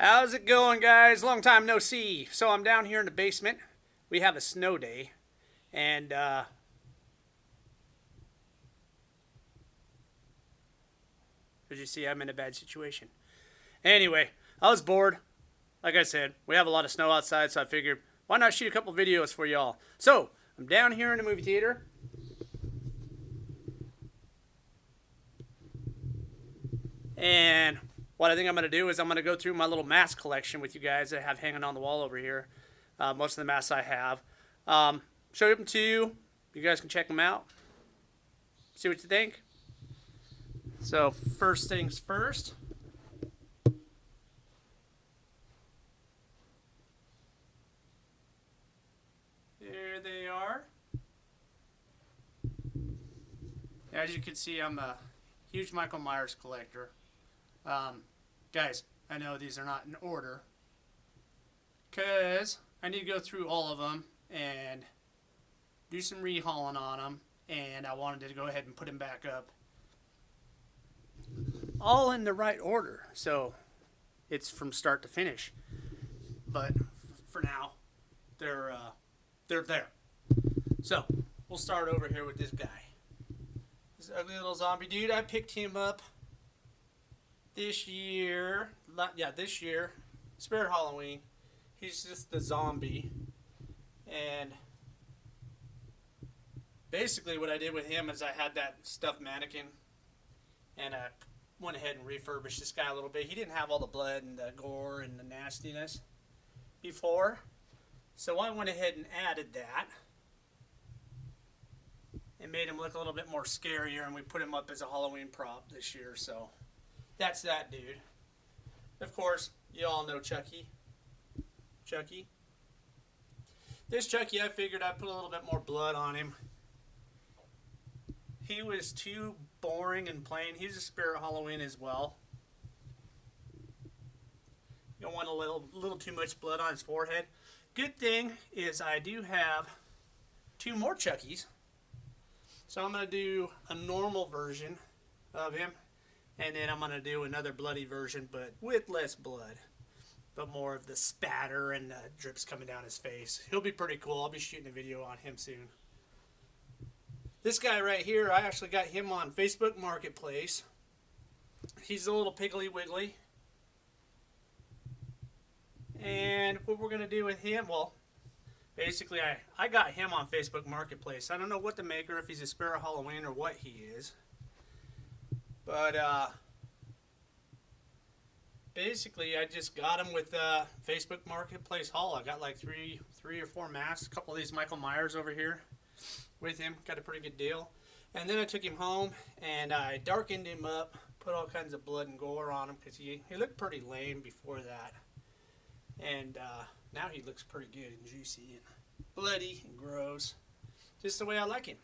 How's it going, guys? Long time no see. So I'm down here in the basement. We have a snow day. And, as you see, I'm in a bad situation. Anyway, I was bored. Like I said, we have a lot of snow outside, so I figured, why not shoot a couple videos for y'all? So, I'm down here in the movie theater. And what I think I'm going to do is I'm going to go through my little mask collection with you guys that I have hanging on the wall over here. Most of the masks I have. Show them to you. You guys can check them out. See what you think. So first things first. There they are. As you can see, I'm a huge Michael Myers collector. Guys, I know these are not in order because I need to go through all of them and do some rehauling on them, and I wanted to go ahead and put them back up all in the right order, so it's from start to finish. But for now, they're there. So we'll start over here with this guy, this ugly little zombie dude. I picked him up this year, Spirit Halloween. He's just the zombie, and basically what I did with him is I had that stuffed mannequin, and I went ahead and refurbished this guy a little bit. He didn't have all the blood and the gore and the nastiness before, so I went ahead and added that and made him look a little bit more scarier, and we put him up as a Halloween prop this year. So that's that dude. Of course, you all know Chucky. This Chucky, I figured I'd put a little bit more blood on him. He was too boring and plain. He's a Spirit Halloween as well. You don't want a little too much blood on his forehead. Good thing is I do have 2 more Chuckies. So I'm going to do a normal version of him. And then I'm going to do another bloody version, but with less blood. But more of the spatter and the drips coming down his face. He'll be pretty cool. I'll be shooting a video on him soon. This guy right here, I actually got him on Facebook Marketplace. He's a little Piggly Wiggly. And what we're going to do with him, well, basically I got him on Facebook Marketplace. I don't know what to make, or if he's a Spirit Halloween or what he is. But basically, I just got him with Facebook Marketplace haul. I got like three or four masks, a couple of these Michael Myers over here with him. Got a pretty good deal. And then I took him home and I darkened him up, put all kinds of blood and gore on him because he looked pretty lame before that. And now he looks pretty good and juicy and bloody and gross, just the way I like him.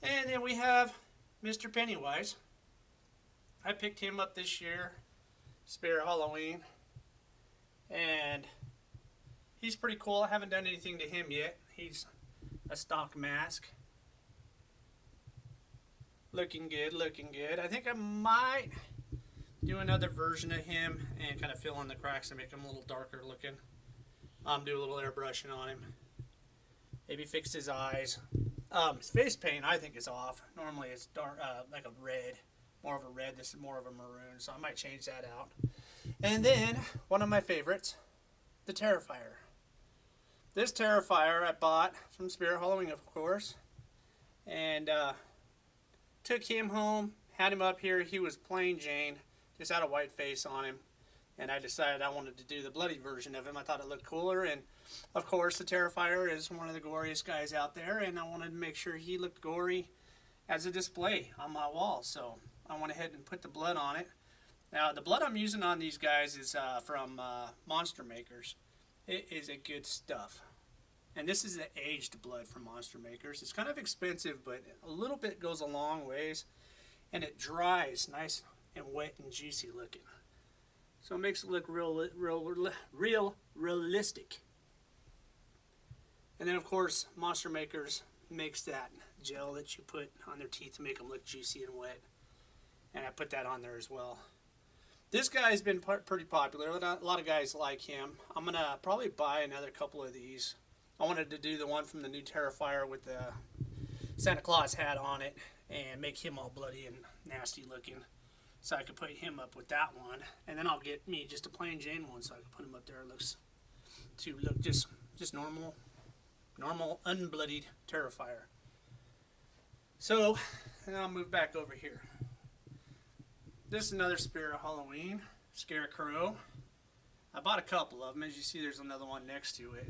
And then we have Mr. Pennywise. I picked him up this year, Spirit Halloween, and he's pretty cool. I haven't done anything to him yet. He's a stock mask. Looking good, looking good. I think I might do another version of him and kind of fill in the cracks and make him a little darker looking. Do a little airbrushing on him. Maybe fix his eyes. His face paint I think is off. Normally it's dark, like a red. More of a red. This is more of a maroon, so I might change that out. And then one of my favorites, the Terrifier. This Terrifier I bought from Spirit Halloween, of course, and took him home, had him up here. He was plain Jane, just had a white face on him, and I decided I wanted to do the bloody version of him. I thought it looked cooler, and of course the Terrifier is one of the goriest guys out there, and I wanted to make sure he looked gory as a display on my wall, so I went ahead and put the blood on it. Now, the blood I'm using on these guys is from Monster Makers. It is a good stuff. And this is the aged blood from Monster Makers. It's kind of expensive, but a little bit goes a long ways. And it dries nice and wet and juicy looking. So it makes it look real realistic. And then, of course, Monster Makers makes that gel that you put on their teeth to make them look juicy and wet. And I put that on there as well. This guy's been pretty popular. A lot of guys like him. I'm going to probably buy another couple of these. I wanted to do the one from the new Terrifier with the Santa Claus hat on it and make him all bloody and nasty looking. So I could put him up with that one. And then I'll get me just a plain Jane one so I can put him up there. It looks to look just normal unbloodied Terrifier. So then I'll move back over here. This is another Spirit of Halloween, Scarecrow. I bought a couple of them. As you see, there's another one next to it.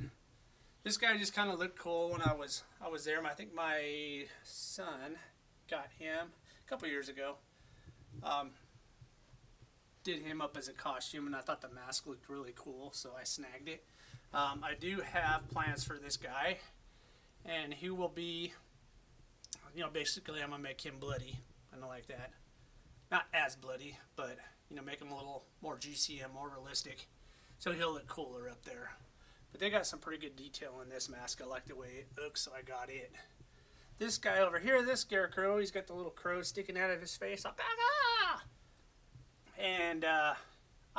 This guy just kind of looked cool when I was there. I think my son got him a couple years ago. Did him up as a costume, and I thought the mask looked really cool, so I snagged it. I do have plans for this guy, and he will be, basically I'm going to make him bloody. I don't like that. Not as bloody, but, make him a little more juicy and more realistic, so he'll look cooler up there. But they got some pretty good detail in this mask. I like the way it looks, so I got it. This guy over here, this Scarecrow, he's got the little crow sticking out of his face. And I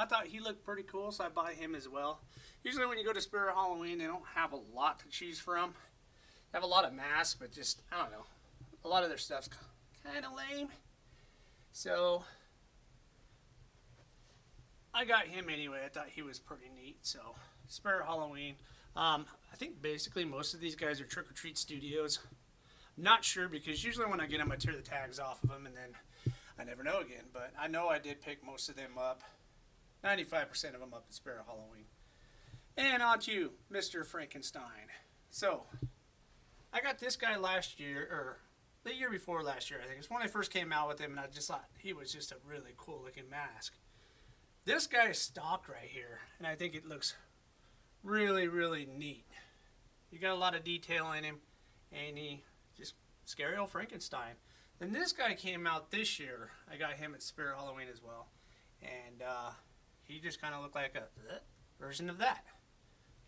thought he looked pretty cool, so I bought him as well. Usually when you go to Spirit Halloween, they don't have a lot to choose from. They have a lot of masks, but just, I don't know. A lot of their stuff's kind of lame. So I got him anyway. I thought he was pretty neat. So Spirit Halloween. I think basically most of these guys are Trick or Treat Studios. I'm not sure because usually when I get them, I tear the tags off of them and then I never know again. But I know I did pick most of them up. 95% of them up in Spirit Halloween. And on to Mr. Frankenstein. So I got this guy last year, or the year before last year, I think. It's when I first came out with him, and I just thought he was just a really cool looking mask. This guy is stock right here, and I think it looks really, really neat. You got a lot of detail in him, and he just scary old Frankenstein. Then this guy came out this year. I got him at Spirit Halloween as well, and he just kind of looked like a version of that.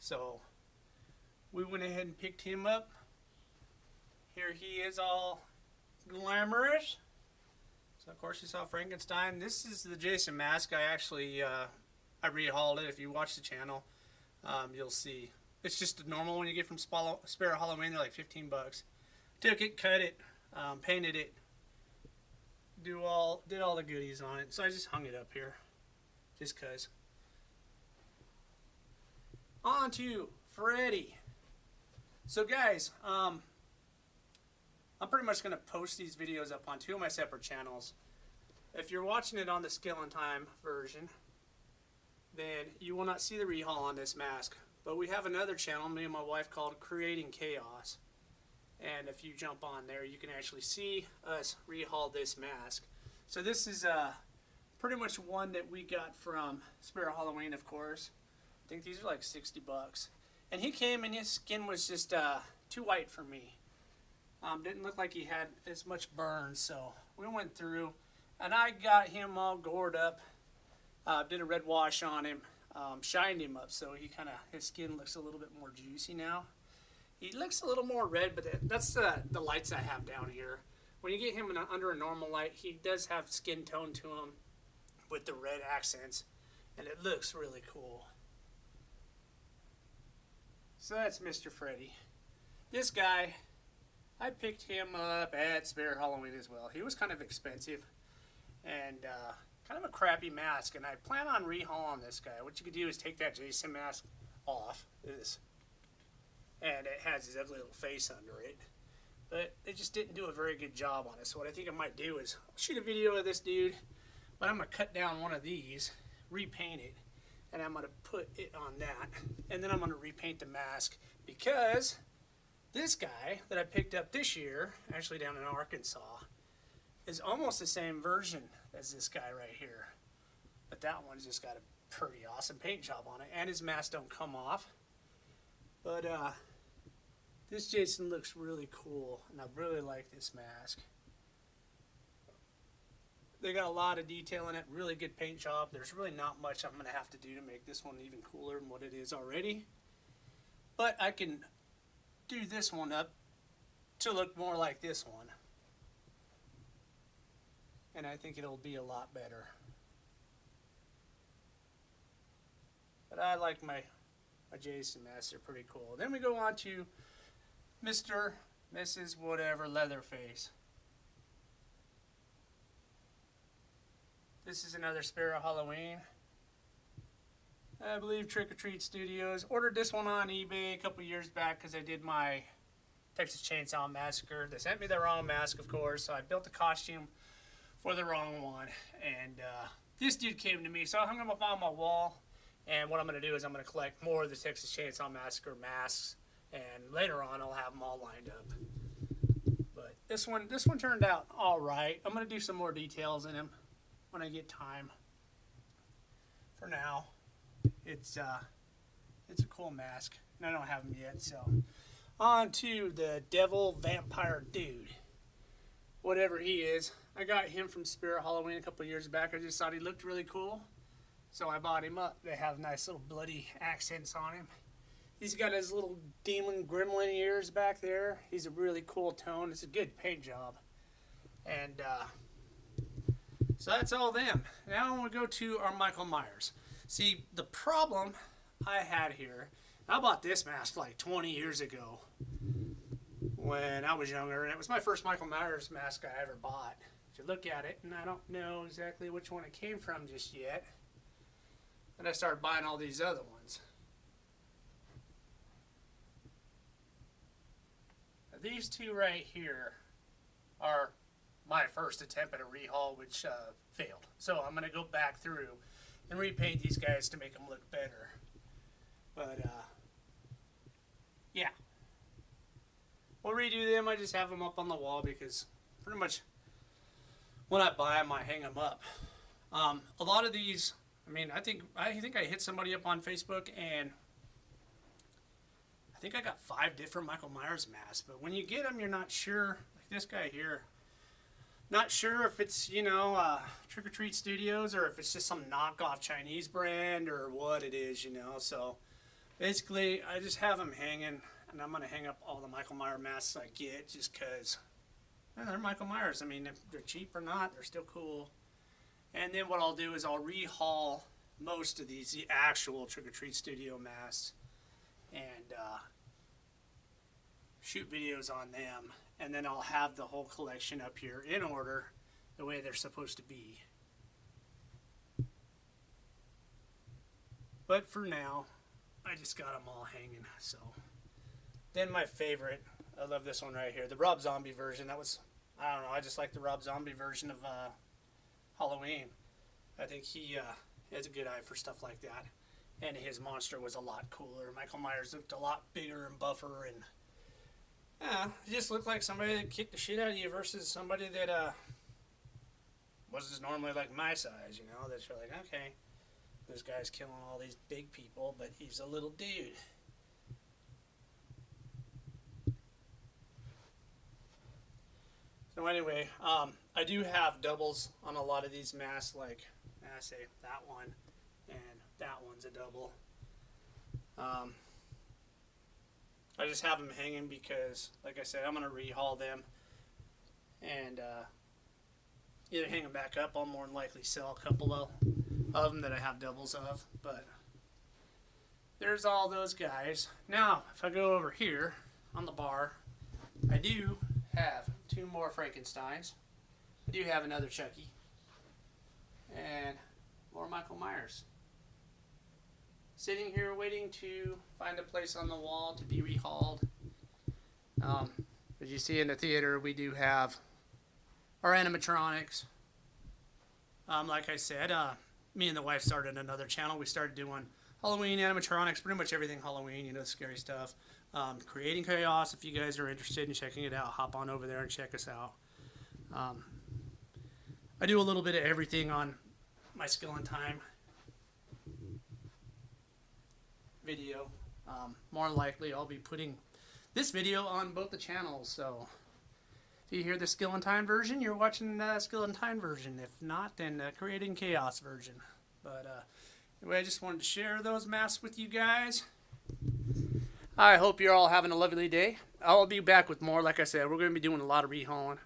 So we went ahead and picked him up. Here he is all glamorous. So of course you saw Frankenstein. This is the Jason mask. I actually I rehauled it. If you watch the channel, you'll see. It's just a normal one you get from Spirit Halloween. They're like 15 bucks. Took it, cut it, painted it, did all the goodies on it. So I just hung it up here, just cause. On to Freddy. So guys, I'm pretty much going to post these videos up on two of my separate channels. If you're watching it on the Skill and Time version, then you will not see the rehaul on this mask. But we have another channel, me and my wife, called Creating Chaos. And if you jump on there, you can actually see us rehaul this mask. So this is pretty much one that we got from Spirit Halloween, of course. I think these are like 60 bucks. And he came and his skin was just too white for me. Didn't look like he had as much burn, so we went through and I got him all gored up. Did a red wash on him, shined him up so his skin looks a little bit more juicy now. He looks a little more red, but that's the lights I have down here. When you get him under a normal light, he does have skin tone to him with the red accents, and it looks really cool. So that's Mr. Freddy. This guy, I picked him up at Spirit Halloween as well. He was kind of expensive and kind of a crappy mask, and I plan on rehauling this guy. What you could do is take that Jason mask off, and it has his ugly little face under it. But they just didn't do a very good job on it. So what I think I might do is I'll shoot a video of this dude, but I'm going to cut down one of these, repaint it, and I'm going to put it on that. And then I'm going to repaint the mask because this guy that I picked up this year, actually down in Arkansas, is almost the same version as this guy right here. But that one's just got a pretty awesome paint job on it, and his mask don't come off. But this Jason looks really cool, and I really like this mask. They got a lot of detail in it, really good paint job. There's really not much I'm going to have to do to make this one even cooler than what it is already. But I can do this one up to look more like this one. And I think it'll be a lot better. But I like my Jason masks. They're pretty cool. Then we go on to Mr. Mrs. Whatever Leatherface. This is another Spirit of Halloween. I believe Trick or Treat Studios. Ordered this one on eBay a couple years back because I did my Texas Chainsaw Massacre. They sent me the wrong mask, of course, so I built a costume for the wrong one. And this dude came to me, so I hung him up on my wall. And what I'm going to do is I'm going to collect more of the Texas Chainsaw Massacre masks. And later on, I'll have them all lined up. But this one turned out all right. I'm going to do some more details in him when I get time. For now, it's a cool mask, and I don't have them yet. So, on to the Devil Vampire Dude, whatever he is. I got him from Spirit Halloween a couple years back. I just thought he looked really cool, so I bought him up. They have nice little bloody accents on him. He's got his little demon gremlin ears back there. He's a really cool tone. It's a good paint job, and so that's all them. Now I want to go to our Michael Myers. See, the problem I had here, I bought this mask like 20 years ago when I was younger, and it was my first Michael Myers mask I ever bought. If you look at it, and I don't know exactly which one it came from just yet, and I started buying all these other ones. Now, these two right here are my first attempt at a rehaul, which failed. So I'm going to go back through and repaint these guys to make them look better. But, yeah. We'll redo them. I just have them up on the wall because pretty much when I buy them, I hang them up. A lot of these, I mean, I think I hit somebody up on Facebook, and I think I got 5 different Michael Myers masks. But when you get them, you're not sure. Like this guy here. Not sure if it's, Trick or Treat Studios or if it's just some knockoff Chinese brand or what it is, So basically, I just have them hanging, and I'm going to hang up all the Michael Myers masks I get just because they're Michael Myers. I mean, if they're cheap or not, they're still cool. And then what I'll do is I'll rehaul most of these, the actual Trick or Treat Studio masks, and shoot videos on them. And then I'll have the whole collection up here in order, the way they're supposed to be. But for now, I just got them all hanging. So then my favorite, I love this one right here, the Rob Zombie version. That was, I don't know, I just like the Rob Zombie version of Halloween. I think he has a good eye for stuff like that. And his monster was a lot cooler. Michael Myers looked a lot bigger and buffer, and it just looked like somebody that kicked the shit out of you versus somebody that was normally like my size, that you're like, okay, this guy's killing all these big people, but he's a little dude. So anyway, I do have doubles on a lot of these masks, like I say that one and that one's a double. I just have them hanging because, like I said, I'm going to rehaul them and either hang them back up. I'll more than likely sell a couple of them that I have doubles of. But there's all those guys. Now, if I go over here on the bar, I do have 2 more Frankensteins. I do have another Chucky. And more Michael Myers. Sitting here waiting to find a place on the wall to be rehauled. As you see in the theater, we do have our animatronics. Like I said, me and the wife started another channel. We started doing Halloween animatronics, pretty much everything Halloween, scary stuff. Creating Chaos, if you guys are interested in checking it out, hop on over there and check us out. I do a little bit of everything on my Skill and Time video. More than likely I'll be putting this video on both the channels, so if you hear the Skill and Time version, you're watching the Skill and Time version. If not, then the Creating Chaos version. But anyway, I just wanted to share those masks with you guys. I hope you're all having a lovely day. I'll be back with more. Like I said, we're going to be doing a lot of rehauling,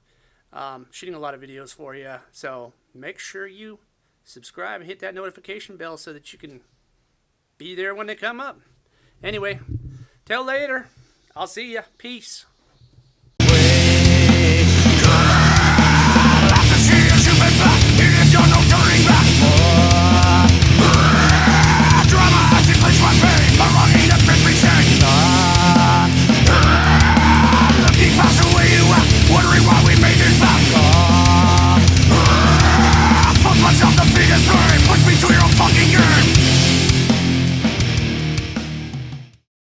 shooting a lot of videos for you, so make sure you subscribe and hit that notification bell so that you can be be there when they come up. Anyway, till later. I'll see ya. Peace.